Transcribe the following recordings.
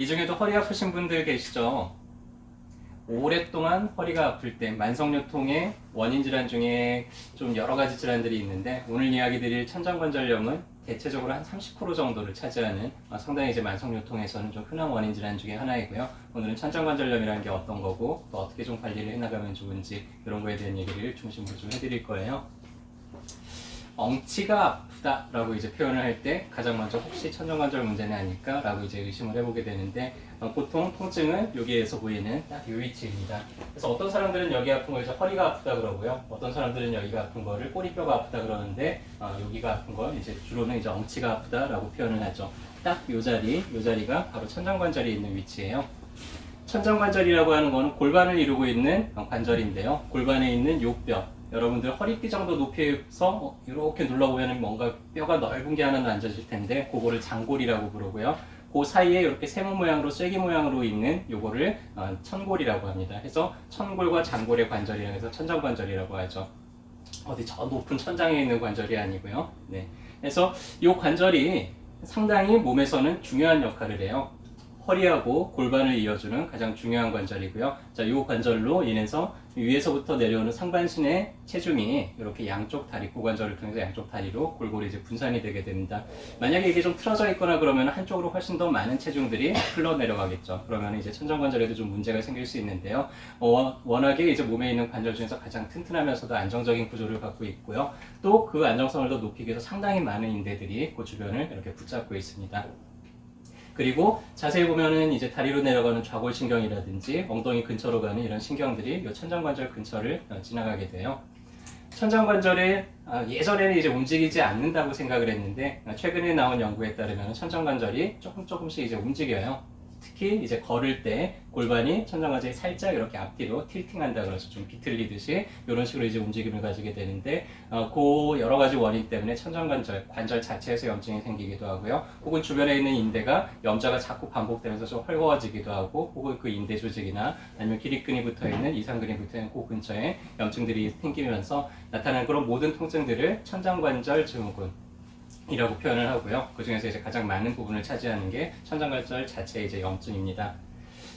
이 중에도 허리 아프신 분들 계시죠? 오랫동안 허리가 아플 때 만성요통의 원인 질환 중에 좀 여러 가지 질환들이 있는데 오늘 이야기 드릴 천장관절염은 대체적으로 한 30% 정도를 차지하는 상당히 이제 만성요통에서는 좀 흔한 원인 질환 중에 하나이고요. 오늘은 천장관절염이라는 게 어떤 거고 또 어떻게 좀 관리를 해나가면 좋은지 이런 거에 대한 얘기를 중심으로 좀 해드릴 거예요. 엉치가 아프다라고 이제 표현을 할 때 가장 먼저 혹시 천정관절 문제는 아닐까라고 이제 의심을 해보게 되는데 보통 통증은 여기에서 보이는 딱 이 위치입니다. 그래서 어떤 사람들은 여기 아픈 걸 이제 허리가 아프다 그러고요. 어떤 사람들은 여기가 아픈 거를 꼬리뼈가 아프다 그러는데 여기가 아픈 걸 이제 주로는 이제 엉치가 아프다라고 표현을 하죠. 딱 이 자리가 바로 천정관절이 있는 위치예요. 천정관절이라고 하는 거는 골반을 이루고 있는 관절인데요. 골반에 있는 요 뼈. 여러분들 허리띠 정도 높이에서 이렇게 눌러보면 뭔가 뼈가 넓은 게 하나 앉아질 텐데 그거를 장골이라고 부르고요. 그 사이에 이렇게 세모 모양으로 쐐기 모양으로 있는 요거를 천골이라고 합니다. 그래서 천골과 장골의 관절이라고 해서 천정관절이라고 하죠. 어디 저 높은 천장에 있는 관절이 아니고요. 네. 그래서 이 관절이 상당히 몸에서는 중요한 역할을 해요. 허리하고 골반을 이어주는 가장 중요한 관절이고요. 자, 이 관절로 인해서 위에서부터 내려오는 상반신의 체중이 이렇게 양쪽 다리, 고관절을 통해서 양쪽 다리로 골고루 이제 분산이 되게 됩니다. 만약에 이게 좀 틀어져 있거나 그러면 한쪽으로 훨씬 더 많은 체중들이 흘러 내려가겠죠. 그러면 이제 천정관절에도 좀 문제가 생길 수 있는데요. 워낙에 이제 몸에 있는 관절 중에서 가장 튼튼하면서도 안정적인 구조를 갖고 있고요. 또 그 안정성을 더 높이기 위해서 상당히 많은 인대들이 그 주변을 이렇게 붙잡고 있습니다. 그리고 자세히 보면은 이제 다리로 내려가는 좌골신경이라든지 엉덩이 근처로 가는 이런 신경들이 이 천장관절 근처를 지나가게 돼요. 천장관절에 예전에는 이제 움직이지 않는다고 생각을 했는데 최근에 나온 연구에 따르면 천장관절이 조금씩 이제 움직여요. 특히 이제 걸을 때 골반이 천장관절이 살짝 이렇게 앞뒤로 틸팅한다 그래서 좀 비틀리듯이 이런 식으로 이제 움직임을 가지게 되는데 그 여러 가지 원인 때문에 천장관절 관절 자체에서 염증이 생기기도 하고요. 혹은 주변에 있는 인대가 염자가 자꾸 반복되면서 좀 헐거워지기도 하고 혹은 그 인대 조직이나 아니면 기립근이 붙어 있는 이상근이 붙어 있는 그 근처에 염증들이 생기면서 나타나는 그런 모든 통증들을 천장관절 증후군 이라고 표현을 하고요. 그 중에서 이제 가장 많은 부분을 차지하는 게 천장관절 자체의 이제 염증입니다.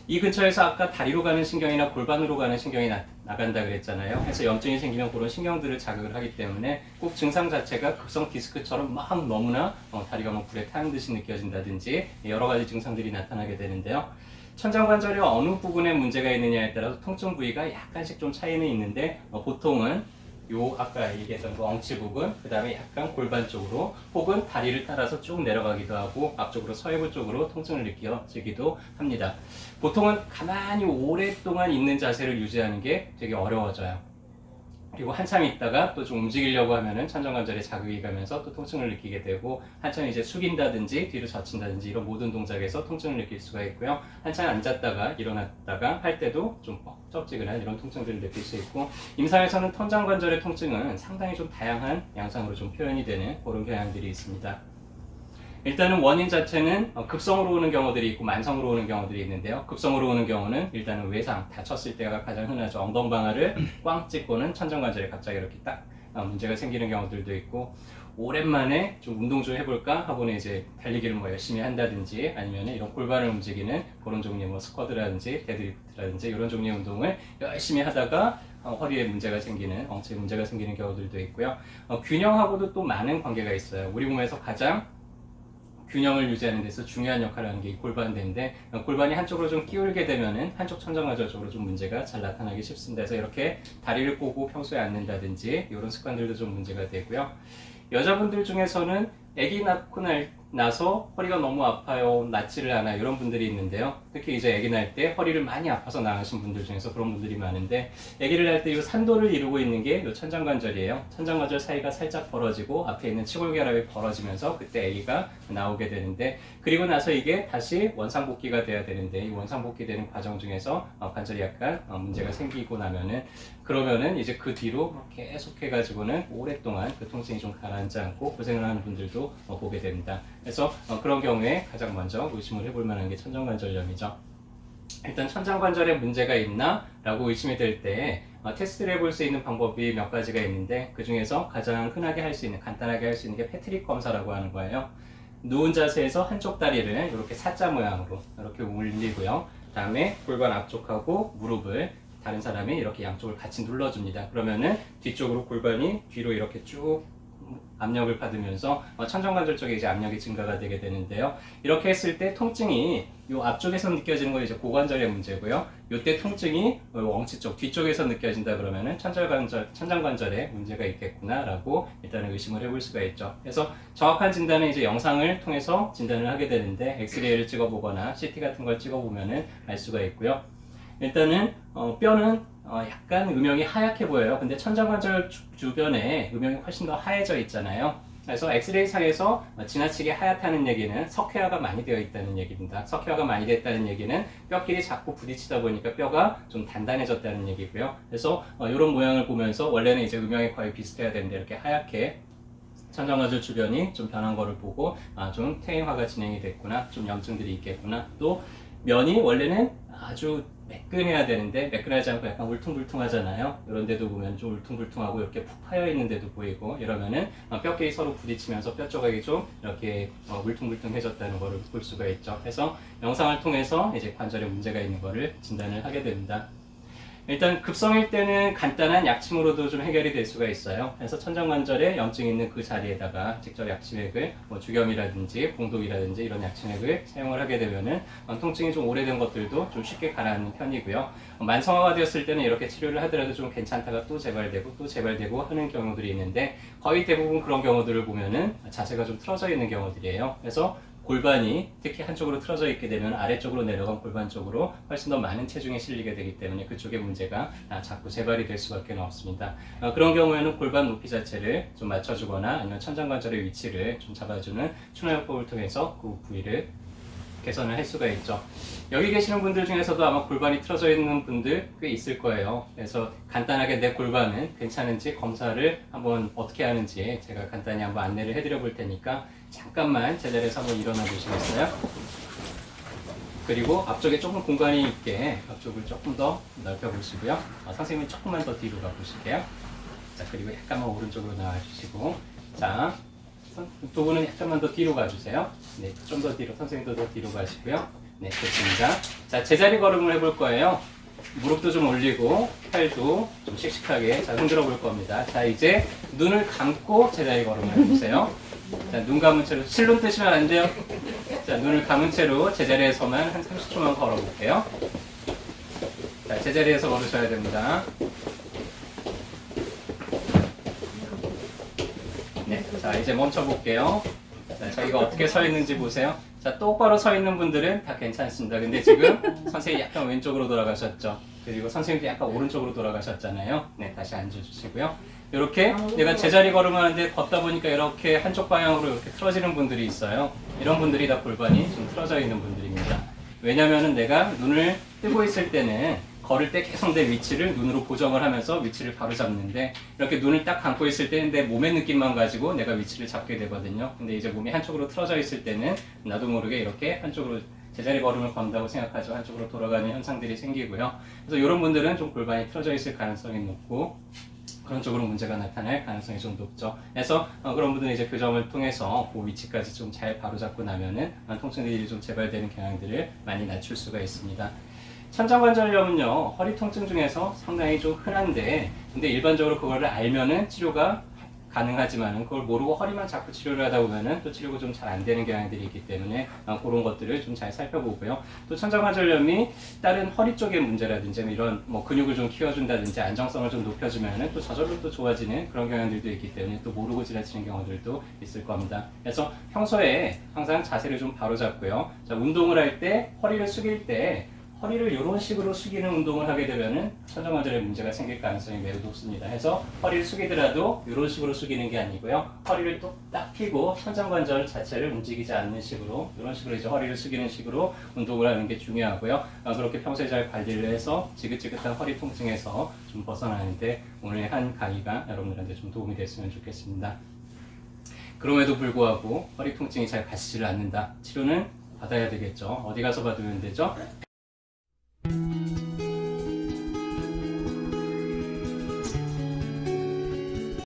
이 근처에서 아까 다리로 가는 신경이나 골반으로 가는 신경이 나간다 그랬잖아요. 그래서 염증이 생기면 그런 신경들을 자극을 하기 때문에 꼭 증상 자체가 급성 디스크처럼 막 너무나 다리가 막 불에 타는 듯이 느껴진다든지 여러 가지 증상들이 나타나게 되는데요. 천장관절의 어느 부분에 문제가 있느냐에 따라서 통증 부위가 약간씩 좀 차이는 있는데 보통은 요 아까 얘기했던 그 엉치 부분, 그 다음에 약간 골반 쪽으로 혹은 다리를 따라서 쭉 내려가기도 하고 앞쪽으로 서해부 쪽으로 통증을 느껴지기도 합니다. 보통은 가만히 오랫동안 있는 자세를 유지하는 게 되게 어려워져요. 그리고 한참 있다가 또 좀 움직이려고 하면은 천정관절에 자극이 가면서 또 통증을 느끼게 되고 한참 이제 숙인다든지 뒤로 젖힌다든지 이런 모든 동작에서 통증을 느낄 수가 있고요. 한참 앉았다가 일어났다가 할 때도 좀 뻑적지근한 이런 통증들을 느낄 수 있고 임상에서는 천장관절의 통증은 상당히 좀 다양한 양상으로 좀 표현이 되는 그런 경향들이 있습니다. 일단은 원인 자체는 급성으로 오는 경우들이 있고 만성으로 오는 경우들이 있는데요. 급성으로 오는 경우는 일단은 외상, 다쳤을 때가 가장 흔하죠. 엉덩방아를 꽝 찍고는 천정관절에 갑자기 이렇게 딱 문제가 생기는 경우들도 있고 오랜만에 좀 운동 좀 해볼까 하고는 이제 달리기를 뭐 열심히 한다든지 아니면 이런 골반을 움직이는 그런 종류의 뭐 스쿼드라든지 데드리프트라든지 이런 종류의 운동을 열심히 하다가 허리에 문제가 생기는, 엉치에 문제가 생기는 경우들도 있고요. 균형하고도 또 많은 관계가 있어요. 우리 몸에서 가장 균형을 유지하는 데서 중요한 역할을 하는 게 이 골반대인데 골반이 한쪽으로 좀 기울게 되면은 한쪽 천정관절 쪽으로 좀 문제가 잘 나타나기 쉽습니다. 그래서 이렇게 다리를 꼬고 평소에 앉는다든지 이런 습관들도 좀 문제가 되고요. 여자분들 중에서는 아기 낳고 나서 허리가 너무 아파요, 낫지를 않아요 이런 분들이 있는데요. 특히 이제 아기 낳을 때 허리를 많이 아파서 낳으신 분들 중에서 그런 분들이 많은데 아기를 낳을 때 이 산도를 이루고 있는 게 이 천장관절이에요. 천장관절 사이가 살짝 벌어지고 앞에 있는 치골결합이 벌어지면서 그때 아기가 나오게 되는데 그리고 나서 이게 다시 원상복귀가 돼야 되는데 이 원상복귀 되는 과정 중에서 관절이 약간 문제가 생기고 나면은 그러면은 이제 그 뒤로 계속 해가지고는 오랫동안 그 통증이 좀 가라앉지 않고 고생을 하는 분들도 보게 됩니다. 그래서 그런 경우에 가장 먼저 의심을 해볼 만한 게 천정관절염이죠. 일단 천장관절에 문제가 있나? 라고 의심이 될 때 테스트를 해볼 수 있는 방법이 몇 가지가 있는데 그 중에서 가장 흔하게 할 수 있는, 간단하게 할 수 있는 게 패트릭 검사라고 하는 거예요. 누운 자세에서 한쪽 다리를 이렇게 사자 모양으로 이렇게 올리고요. 다음에 골반 앞쪽하고 무릎을 다른 사람이 이렇게 양쪽을 같이 눌러줍니다. 그러면은 뒤쪽으로 골반이 뒤로 이렇게 쭉 압력을 받으면서 천정관절 쪽에 이제 압력이 증가가 되게 되는데요. 이렇게 했을 때 통증이 이 앞쪽에서 느껴지는 건 이제 고관절의 문제고요. 이때 통증이 엉치 쪽 뒤쪽에서 느껴진다 그러면은 천정관절에 문제가 있겠구나라고 일단은 의심을 해볼 수가 있죠. 그래서 정확한 진단은 이제 영상을 통해서 진단을 하게 되는데 엑스레이를 찍어보거나 CT 같은 걸 찍어보면은 알 수가 있고요. 일단은 뼈는 약간 음영이 하얗게 보여요. 근데 천정관절 주변에 음영이 훨씬 더 하얘져 있잖아요. 그래서 엑스레이 상에서 지나치게 하얗다는 얘기는 석회화가 많이 되어 있다는 얘기입니다. 석회화가 많이 됐다는 얘기는 뼈끼리 자꾸 부딪히다 보니까 뼈가 좀 단단해졌다는 얘기고요. 그래서 이런 모양을 보면서 원래는 이제 음영이 거의 비슷해야 되는데 이렇게 하얗게 천정관절 주변이 좀 변한 거를 보고 좀 퇴행화가 진행이 됐구나, 좀 염증들이 있겠구나. 또 면이 원래는 아주 매끈해야 되는데 매끈하지 않고 약간 울퉁불퉁하잖아요. 이런 데도 보면 좀 울퉁불퉁하고 이렇게 푹 파여 있는 데도 보이고 이러면은 뼈끼리 서로 부딪히면서 뼈 조각이 좀 이렇게 울퉁불퉁해졌다는 것을 볼 수가 있죠. 그래서 영상을 통해서 이제 관절에 문제가 있는 것을 진단을 하게 됩니다. 일단 급성일 때는 간단한 약침으로도 좀 해결이 될 수가 있어요. 그래서 천정관절에 염증이 있는 그 자리에다가 직접 약침액을 주겸이라든지 봉독이라든지 이런 약침액을 사용을 하게 되면은 통증이 좀 오래된 것들도 좀 쉽게 가라앉는 편이고요. 만성화가 되었을 때는 이렇게 치료를 하더라도 좀 괜찮다가 또 재발되고 또 재발되고 하는 경우들이 있는데 거의 대부분 그런 경우들을 보면은 자세가 좀 틀어져 있는 경우들이에요. 그래서 골반이 특히 한쪽으로 틀어져 있게 되면 아래쪽으로 내려간 골반 쪽으로 훨씬 더 많은 체중이 실리게 되기 때문에 그쪽의 문제가 자꾸 재발이 될 수밖에 없습니다. 그런 경우에는 골반 높이 자체를 좀 맞춰주거나 아니면 천정관절의 위치를 좀 잡아주는 추노요법을 통해서 그 부위를 개선을 할 수가 있죠. 여기 계시는 분들 중에서도 아마 골반이 틀어져 있는 분들 꽤 있을 거예요. 그래서 간단하게 내 골반은 괜찮은지 검사를 한번 어떻게 하는지 제가 간단히 한번 안내를 해드려 볼 테니까 잠깐만 제자리에서 한번 일어나 주시겠어요? 그리고 앞쪽에 조금 공간이 있게 앞쪽을 조금 더 넓혀 보시고요. 선생님이 조금만 더 뒤로 가 보실게요. 자, 그리고 약간만 오른쪽으로 나와 주시고, 자, 두 분은 약간만 더 뒤로 가주세요. 네, 좀 더 뒤로, 선생님도 더 뒤로 가시고요. 네, 좋습니다. 자, 제자리 걸음을 해볼 거예요. 무릎도 좀 올리고, 팔도 좀 씩씩하게 자, 흔들어 볼 겁니다. 자, 이제 눈을 감고 제자리 걸음을 해보세요. 자, 눈 감은 채로, 실눈 뜨시면 안 돼요. 자, 눈을 감은 채로 제자리에서만 한 30초만 걸어 볼게요. 자, 제자리에서 걸으셔야 됩니다. 네, 자, 이제 멈춰 볼게요. 자, 저희가 어떻게 서 있는지 보세요. 자, 똑바로 서 있는 분들은 다 괜찮습니다. 근데 지금 선생님이 약간 왼쪽으로 돌아가셨죠. 그리고 선생님도 약간 오른쪽으로 돌아가셨잖아요. 네, 다시 앉아주시고요. 이렇게 내가 제자리 걸음하는데 걷다 보니까 이렇게 한쪽 방향으로 이렇게 틀어지는 분들이 있어요. 이런 분들이 다 골반이 좀 틀어져 있는 분들입니다. 왜냐면은 내가 눈을 뜨고 있을 때는 걸을 때 계속 내 위치를 눈으로 보정을 하면서 위치를 바로 잡는데 이렇게 눈을 딱 감고 있을 때는 내 몸의 느낌만 가지고 내가 위치를 잡게 되거든요. 근데 이제 몸이 한쪽으로 틀어져 있을 때는 나도 모르게 이렇게 한쪽으로 제자리 걸음을 건다고 생각하죠. 한쪽으로 돌아가는 현상들이 생기고요. 그래서 이런 분들은 좀 골반이 틀어져 있을 가능성이 높고 그런 쪽으로 문제가 나타날 가능성이 좀 높죠. 그래서 그런 분들은 이제 교정을 통해서 그 위치까지 좀 잘 바로잡고 나면은 통증들이 좀 재발되는 경향들을 많이 낮출 수가 있습니다. 천정관절염은요, 허리 통증 중에서 상당히 좀 흔한데, 근데 일반적으로 그거를 알면은 치료가 가능하지만은 그걸 모르고 허리만 자꾸 치료를 하다 보면은 또 치료가 좀 잘 안 되는 경향들이 있기 때문에 그런 것들을 좀 잘 살펴보고요. 또 천정관절염이 다른 허리 쪽의 문제라든지 이런 뭐 근육을 좀 키워준다든지 안정성을 좀 높여주면은 또 저절로 또 좋아지는 그런 경향들도 있기 때문에 또 모르고 지나치는 경우들도 있을 겁니다. 그래서 평소에 항상 자세를 좀 바로 잡고요. 자, 운동을 할 때 허리를 숙일 때 허리를 이런 식으로 숙이는 운동을 하게 되면은 천정관절에 문제가 생길 가능성이 매우 높습니다. 해서 허리를 숙이더라도 이런 식으로 숙이는 게 아니고요. 허리를 딱 펴고 천정관절 자체를 움직이지 않는 식으로 이런 식으로 이제 허리를 숙이는 식으로 운동을 하는 게 중요하고요. 그렇게 평소에 잘 관리를 해서 지긋지긋한 허리 통증에서 좀 벗어나는데 오늘 한 강의가 여러분들한테 좀 도움이 됐으면 좋겠습니다. 그럼에도 불구하고 허리 통증이 잘 가시지를 않는다. 치료는 받아야 되겠죠. 어디 가서 받으면 되죠?